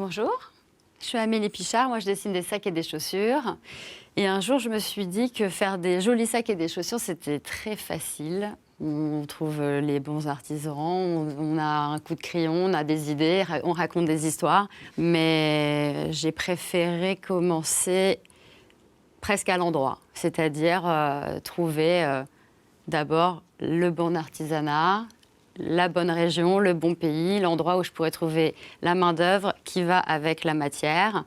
Bonjour, je suis Amélie Pichard, moi je dessine des sacs et des chaussures. Et un jour, je me suis dit que faire des jolis sacs et des chaussures, c'était très facile. On trouve les bons artisans, on a un coup de crayon, on a des idées, on raconte des histoires. Mais j'ai préféré commencer presque à l'endroit, c'est-à-dire trouver d'abord le bon artisanat, la bonne région, le bon pays, l'endroit où je pourrais trouver la main-d'œuvre qui va avec la matière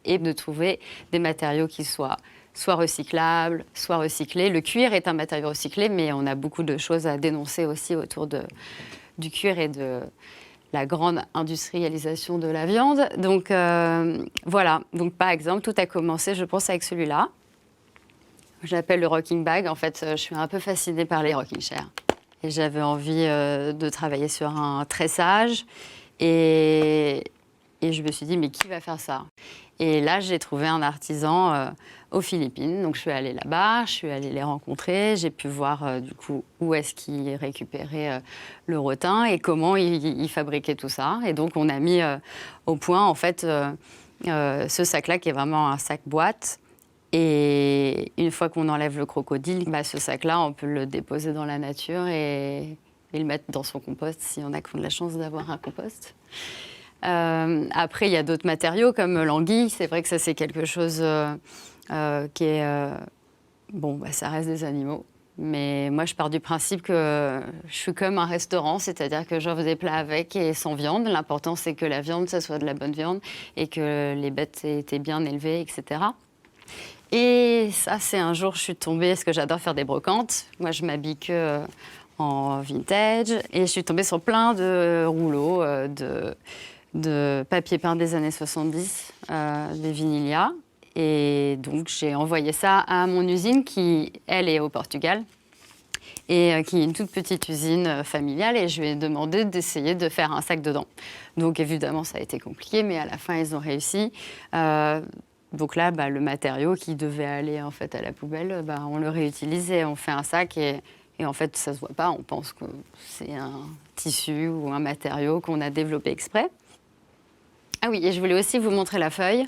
et de trouver des matériaux qui soient soit recyclables, soit recyclés. Le cuir est un matériau recyclé, mais on a beaucoup de choses à dénoncer aussi autour du cuir et de la grande industrialisation de la viande. Donc voilà, donc par exemple, tout a commencé, je pense, avec celui-là. Je l'appelle le rocking bag. En fait, je suis un peu fascinée par les rocking chairs. Et j'avais envie de travailler sur un tressage. Et je me suis dit, mais qui va faire ça? Et là, j'ai trouvé un artisan aux Philippines. Donc, je suis allée là-bas, je suis allée les rencontrer. J'ai pu voir, du coup, où est-ce qu'ils récupéraient le rotin et comment ils fabriquaient tout ça. Et donc, on a mis au point, en fait, ce sac-là qui est vraiment un sac boîte. Et une fois qu'on enlève le crocodile, ce sac-là, on peut le déposer dans la nature et le mettre dans son compost si on a de la chance d'avoir un compost. Après, il y a d'autres matériaux comme l'anguille. C'est vrai que ça, c'est quelque chose qui est... ça reste des animaux. Mais moi, je pars du principe que je suis comme un restaurant, c'est-à-dire que j'offre des plats avec et sans viande. L'important, c'est que la viande, ça soit de la bonne viande et que les bêtes aient été bien élevées, etc. Et ça, c'est un jour, je suis tombée, parce que j'adore faire des brocantes. Moi, je m'habille que en vintage. Et je suis tombée sur plein de rouleaux de papier peint des années 70, des Vinilia. Et donc, j'ai envoyé ça à mon usine qui, elle, est au Portugal. Et qui est une toute petite usine familiale. Et je lui ai demandé d'essayer de faire un sac dedans. Donc, évidemment, ça a été compliqué, mais à la fin, ils ont réussi. Donc là, le matériau qui devait aller en fait à la poubelle, on le réutilise et on fait un sac. Et en fait, ça ne se voit pas. On pense que c'est un tissu ou un matériau qu'on a développé exprès. Ah oui, et je voulais aussi vous montrer la feuille.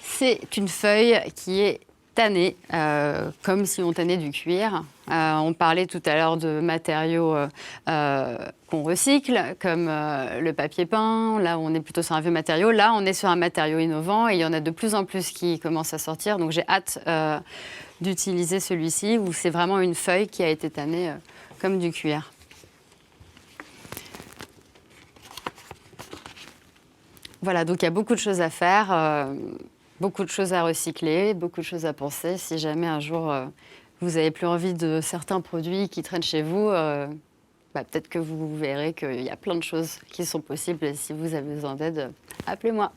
C'est une feuille qui est tannée, comme si on tannait du cuir. On parlait tout à l'heure de matériaux qu'on recycle, comme le papier peint. Là, on est plutôt sur un vieux matériau. Là, on est sur un matériau innovant et il y en a de plus en plus qui commencent à sortir. Donc, j'ai hâte d'utiliser celui-ci où c'est vraiment une feuille qui a été tannée comme du cuir. Voilà, donc il y a beaucoup de choses à faire. Beaucoup de choses à recycler, beaucoup de choses à penser. Si jamais un jour vous n'avez plus envie de certains produits qui traînent chez vous, peut-être que vous verrez qu'il y a plein de choses qui sont possibles. Et si vous avez besoin d'aide, appelez-moi.